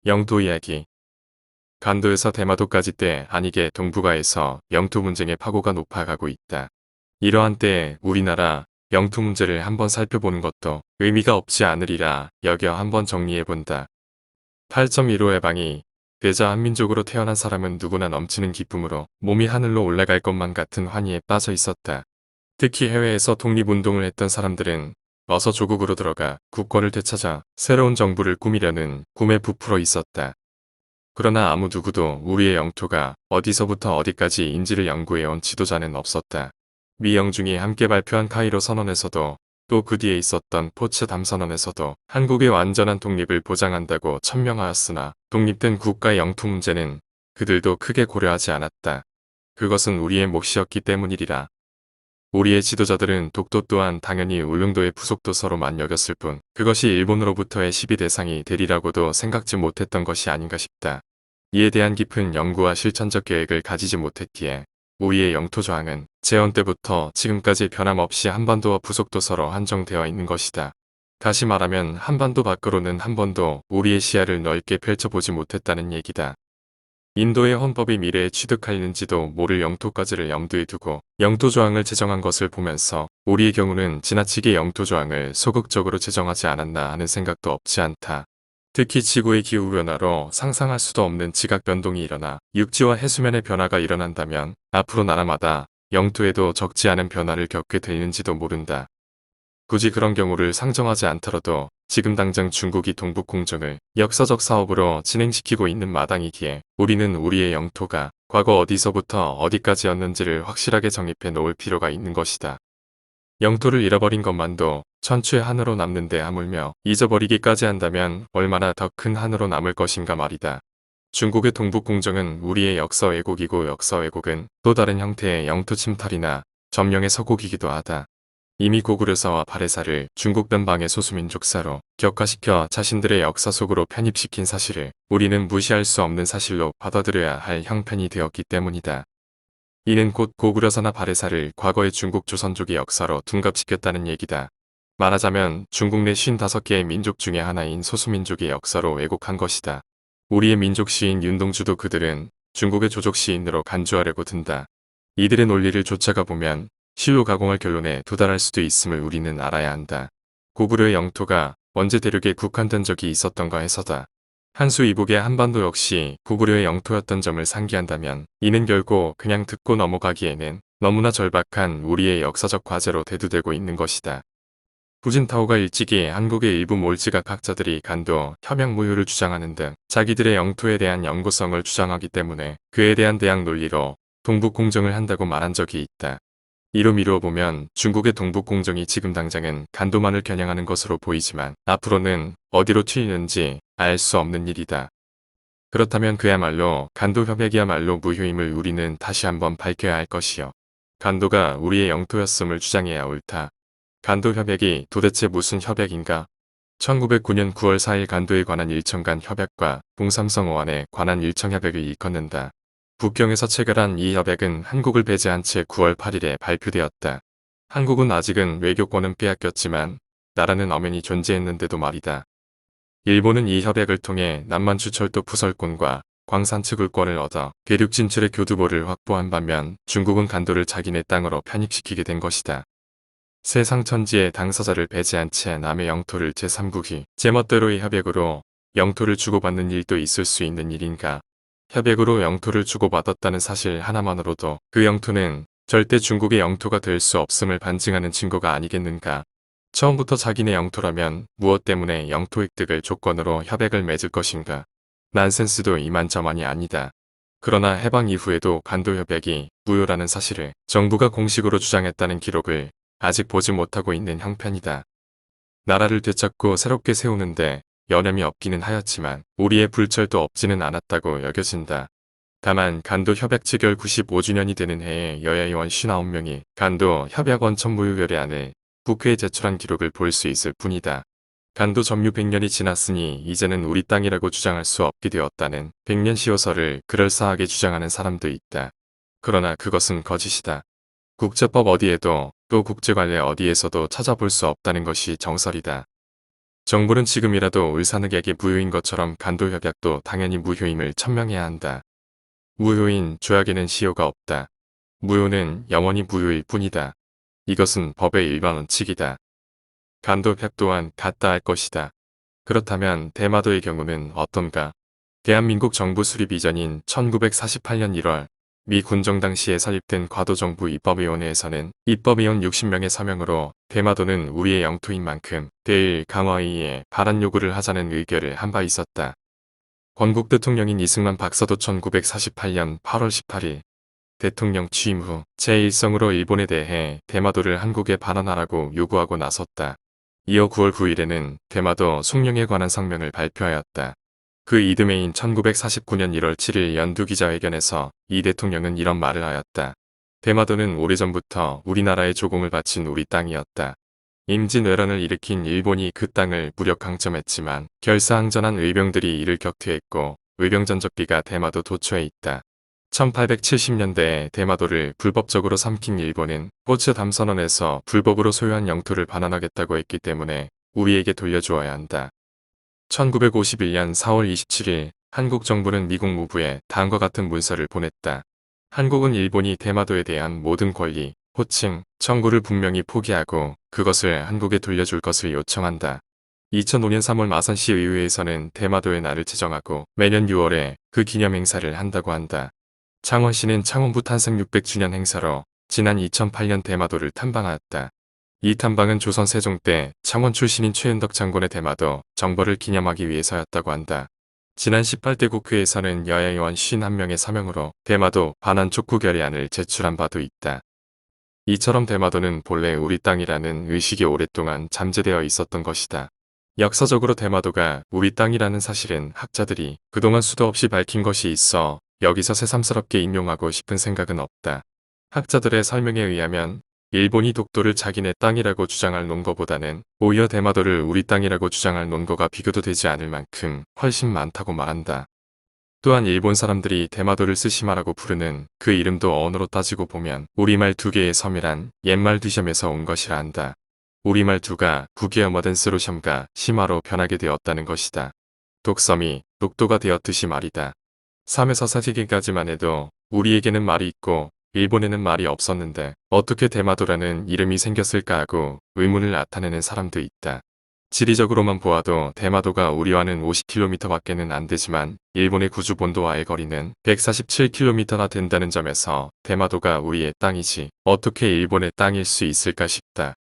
영토 이야기. 간도에서 대마도까지 때 아니게 동북아에서 영토 분쟁의 파고가 높아가고 있다. 이러한 때에 우리나라 영토 문제를 한번 살펴보는 것도 의미가 없지 않으리라 여겨 한번 정리해본다. 8.15 해방이 되자 한민족으로 태어난 사람은 누구나 넘치는 기쁨으로 몸이 하늘로 올라갈 것만 같은 환희에 빠져 있었다. 특히 해외에서 독립운동을 했던 사람들은 어서 조국으로 들어가 국권을 되찾아 새로운 정부를 꾸미려는 꿈에 부풀어 있었다. 그러나 아무 누구도 우리의 영토가 어디서부터 어디까지인지를 연구해온 지도자는 없었다. 미 영중이 함께 발표한 카이로 선언에서도 또 그 뒤에 있었던 포츠담 선언에서도 한국의 완전한 독립을 보장한다고 천명하였으나 독립된 국가의 영토 문제는 그들도 크게 고려하지 않았다. 그것은 우리의 몫이었기 때문이리라. 우리의 지도자들은 독도 또한 당연히 울릉도의 부속도서로만 여겼을 뿐 그것이 일본으로부터의 시비 대상이 되리라고도 생각지 못했던 것이 아닌가 싶다. 이에 대한 깊은 연구와 실천적 계획을 가지지 못했기에 우리의 영토 저항은 재헌 때부터 지금까지 변함없이 한반도와 부속도서로 한정되어 있는 것이다. 다시 말하면 한반도 밖으로는 한 번도 우리의 시야를 넓게 펼쳐보지 못했다는 얘기다. 인도의 헌법이 미래에 취득할는지도 모를 영토까지를 염두에 두고 영토 조항을 제정한 것을 보면서 우리의 경우는 지나치게 영토 조항을 소극적으로 제정하지 않았나 하는 생각도 없지 않다. 특히 지구의 기후변화로 상상할 수도 없는 지각 변동이 일어나 육지와 해수면의 변화가 일어난다면 앞으로 나라마다 영토에도 적지 않은 변화를 겪게 되는지도 모른다. 굳이 그런 경우를 상정하지 않더라도 지금 당장 중국이 동북공정을 역사적 사업으로 진행시키고 있는 마당이기에 우리는 우리의 영토가 과거 어디서부터 어디까지였는지를 확실하게 정립해 놓을 필요가 있는 것이다. 영토를 잃어버린 것만도 천추의 한으로 남는데 하물며 잊어버리기까지 한다면 얼마나 더 큰 한으로 남을 것인가 말이다. 중국의 동북공정은 우리의 역사 왜곡이고 역사 왜곡은 또 다른 형태의 영토 침탈이나 점령의 서곡이기도 하다. 이미 고구려사와 바레사를 중국 변방의 소수민족사로 격화시켜 자신들의 역사 속으로 편입시킨 사실을 우리는 무시할 수 없는 사실로 받아들여야 할 형편이 되었기 때문이다. 이는 곧 고구려사나 바레사를 과거의 중국 조선족의 역사로 둔갑시켰다는 얘기다. 말하자면 중국 내 55개의 민족 중의 하나인 소수민족의 역사로 왜곡한 것이다. 우리의 민족 시인 윤동주도 그들은 중국의 조족 시인으로 간주하려고 든다. 이들의 논리를 쫓아가 보면 실로 가공할 결론에 도달할 수도 있음을 우리는 알아야 한다. 고구려의 영토가 언제 대륙에 국한된 적이 있었던가 해서다. 한수 이북의 한반도 역시 고구려의 영토였던 점을 상기한다면 이는 결코 그냥 듣고 넘어가기에는 너무나 절박한 우리의 역사적 과제로 대두되고 있는 것이다. 후진타오가 일찍이 한국의 일부 몰지각 학자들이 간도 협약 무효를 주장하는 등 자기들의 영토에 대한 영구성을 주장하기 때문에 그에 대한 대항 논리로 동북공정을 한다고 말한 적이 있다. 이로 미루어 보면 중국의 동북공정이 지금 당장은 간도만을 겨냥하는 것으로 보이지만 앞으로는 어디로 튀는지 알 수 없는 일이다. 그렇다면 그야말로 간도 협약이야말로 무효임을 우리는 다시 한번 밝혀야 할 것이요. 간도가 우리의 영토였음을 주장해야 옳다. 간도 협약이 도대체 무슨 협약인가? 1909년 9월 4일 간도에 관한 일청간 협약과 동삼성 어안에 관한 일청협약을 일컫는다. 북경에서 체결한 이 협약은 한국을 배제한 채 9월 8일에 발표되었다. 한국은 아직은 외교권은 빼앗겼지만 나라는 엄연히 존재했는데도 말이다. 일본은 이 협약을 통해 남만주 철도 부설권과 광산 채굴권을 얻어 대륙 진출의 교두보를 확보한 반면 중국은 간도를 자기네 땅으로 편입시키게 된 것이다. 세상 천지의 당사자를 배제한 채 남의 영토를 제3국이 제멋대로의 협약으로 영토를 주고받는 일도 있을 수 있는 일인가? 협약으로 영토를 주고받았다는 사실 하나만으로도 그 영토는 절대 중국의 영토가 될 수 없음을 반증하는 증거가 아니겠는가? 처음부터 자기네 영토라면 무엇 때문에 영토 획득을 조건으로 협약을 맺을 것인가? 난센스도 이만저만이 아니다. 그러나 해방 이후에도 간도 협약이 무효라는 사실을 정부가 공식으로 주장했다는 기록을 아직 보지 못하고 있는 형편이다. 나라를 되찾고 새롭게 세우는데 여념이 없기는 하였지만 우리의 불철도 없지는 않았다고 여겨진다. 다만 간도 협약 체결 95주년이 되는 해에 여야의원 59명이 간도 협약 원천 무효 결의안을 국회에 제출한 기록을 볼 수 있을 뿐이다. 간도 점유 100년이 지났으니 이제는 우리 땅이라고 주장할 수 없게 되었다는 100년 시효서를 그럴싸하게 주장하는 사람도 있다. 그러나 그것은 거짓이다. 국제법 어디에도 또 국제관례 어디에서도 찾아볼 수 없다는 것이 정설이다. 정부는 지금이라도 울산흑약이 무효인 것처럼 간도협약도 당연히 무효임을 천명해야 한다. 무효인 조약에는 시효가 없다. 무효는 영원히 무효일 뿐이다. 이것은 법의 일반 원칙이다. 간도협약 또한 같다 할 것이다. 그렇다면 대마도의 경우는 어떤가? 대한민국 정부 수립 이전인 1948년 1월 미 군정당 시에 설립된 과도정부 입법위원회에서는 입법위원 60명의 서명으로 대마도는 우리의 영토인 만큼 대일 강화에 의해 반환 요구를 하자는 의결을 한 바 있었다. 건국 대통령인 이승만 박사도 1948년 8월 18일 대통령 취임 후 제1성으로 일본에 대해 대마도를 한국에 반환하라고 요구하고 나섰다. 이어 9월 9일에는 대마도 숭령에 관한 성명을 발표하였다. 그 이듬해인 1949년 1월 7일 연두 기자회견에서 이 대통령은 이런 말을 하였다. 대마도는 오래전부터 우리나라의 조공을 바친 우리 땅이었다. 임진왜란을 일으킨 일본이 그 땅을 무력 강점했지만 결사항전한 의병들이 이를 격퇴했고 의병전적기가 대마도 도처에 있다. 1870년대에 대마도를 불법적으로 삼킨 일본은 포츠담 선언에서 불법으로 소유한 영토를 반환하겠다고 했기 때문에 우리에게 돌려주어야 한다. 1951년 4월 27일 한국 정부는 미국 무부에 다음과 같은 문서를 보냈다. 한국은 일본이 대마도에 대한 모든 권리, 호칭, 청구를 분명히 포기하고 그것을 한국에 돌려줄 것을 요청한다. 2005년 3월 마산시 의회에서는 대마도의 날을 지정하고 매년 6월에 그 기념 행사를 한다고 한다. 창원시는 창원부 탄생 600주년 행사로 지난 2008년 대마도를 탐방하였다. 이 탐방은 조선 세종 때 창원 출신인 최은덕 장군의 대마도 정벌을 기념하기 위해서였다고 한다. 지난 18대 국회에서는 여야 의원 51명의 서명으로 대마도 반환 촉구 결의안을 제출한 바도 있다. 이처럼 대마도는 본래 우리 땅이라는 의식이 오랫동안 잠재되어 있었던 것이다. 역사적으로 대마도가 우리 땅이라는 사실은 학자들이 그동안 수도 없이 밝힌 것이 있어 여기서 새삼스럽게 인용하고 싶은 생각은 없다. 학자들의 설명에 의하면 일본이 독도를 자기네 땅이라고 주장할 논거보다는 오히려 대마도를 우리 땅이라고 주장할 논거가 비교도 되지 않을 만큼 훨씬 많다고 말한다. 또한 일본 사람들이 대마도를 스시마라고 부르는 그 이름도 언어로 따지고 보면 우리말 두 개의 섬이란 옛말 뒤섬에서 온 것이라 한다. 우리말 두가 국유어머된 스로섬과 시마로 변하게 되었다는 것이다. 독섬이 독도가 되었듯이 말이다. 3에서 4세기까지만 해도 우리에게는 말이 있고 일본에는 말이 없었는데 어떻게 대마도라는 이름이 생겼을까 하고 의문을 나타내는 사람도 있다. 지리적으로만 보아도 대마도가 우리와는 50km밖에는 안 되지만 일본의 구주 본도와의 거리는 147km나 된다는 점에서 대마도가 우리의 땅이지 어떻게 일본의 땅일 수 있을까 싶다.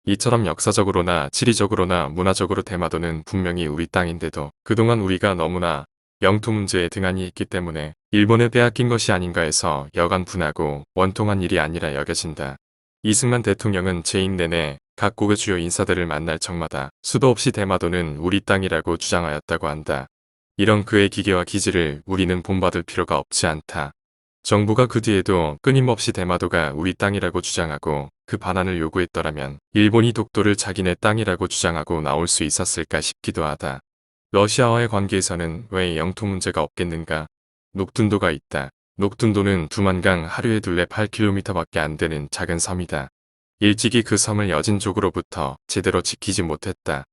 이처럼 역사적으로나 지리적으로나 문화적으로 대마도는 분명히 우리 땅인데도 그동안 우리가 너무나 영토 문제에 등한히 있기 때문에 일본에 빼앗긴 것이 아닌가 해서 여간 분하고 원통한 일이 아니라 여겨진다. 이승만 대통령은 재임 내내 각국의 주요 인사들을 만날 적마다 수도 없이 대마도는 우리 땅이라고 주장하였다고 한다. 이런 그의 기계와 기질을 우리는 본받을 필요가 없지 않다. 정부가 그 뒤에도 끊임없이 대마도가 우리 땅이라고 주장하고 그 반환을 요구했더라면 일본이 독도를 자기네 땅이라고 주장하고 나올 수 있었을까 싶기도 하다. 러시아와의 관계에서는 왜 영토 문제가 없겠는가? 녹둔도가 있다. 녹둔도는 두만강 하류의 둘레 8km밖에 안 되는 작은 섬이다. 일찍이 그 섬을 여진족으로부터 제대로 지키지 못했다.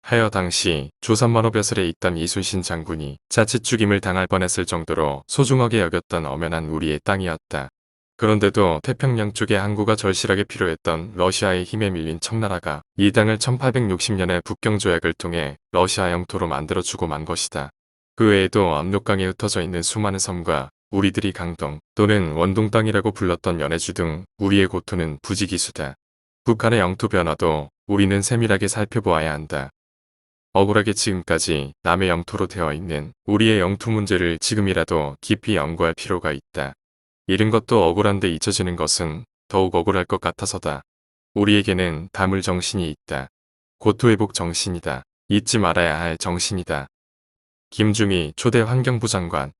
하여 당시 조선만호벼슬에 있던 이순신 장군이 자칫 죽임을 당할 뻔했을 정도로 소중하게 여겼던 엄연한 우리의 땅이었다. 그런데도 태평양 쪽에 항구가 절실하게 필요했던 러시아의 힘에 밀린 청나라가 이 땅을 1860년에 북경조약을 통해 러시아 영토로 만들어주고 만 것이다. 그 외에도 압록강에 흩어져 있는 수많은 섬과 우리들이 강동 또는 원동 땅이라고 불렀던 연해주 등 우리의 고토는 부지기수다. 북한의 영토 변화도 우리는 세밀하게 살펴보아야 한다. 억울하게 지금까지 남의 영토로 되어 있는 우리의 영토 문제를 지금이라도 깊이 연구할 필요가 있다. 잃은 것도 억울한데 잊혀지는 것은 더욱 억울할 것 같아서다. 우리에게는 담을 정신이 있다. 고토회복 정신이다. 잊지 말아야 할 정신이다. 김중희 초대 환경부 장관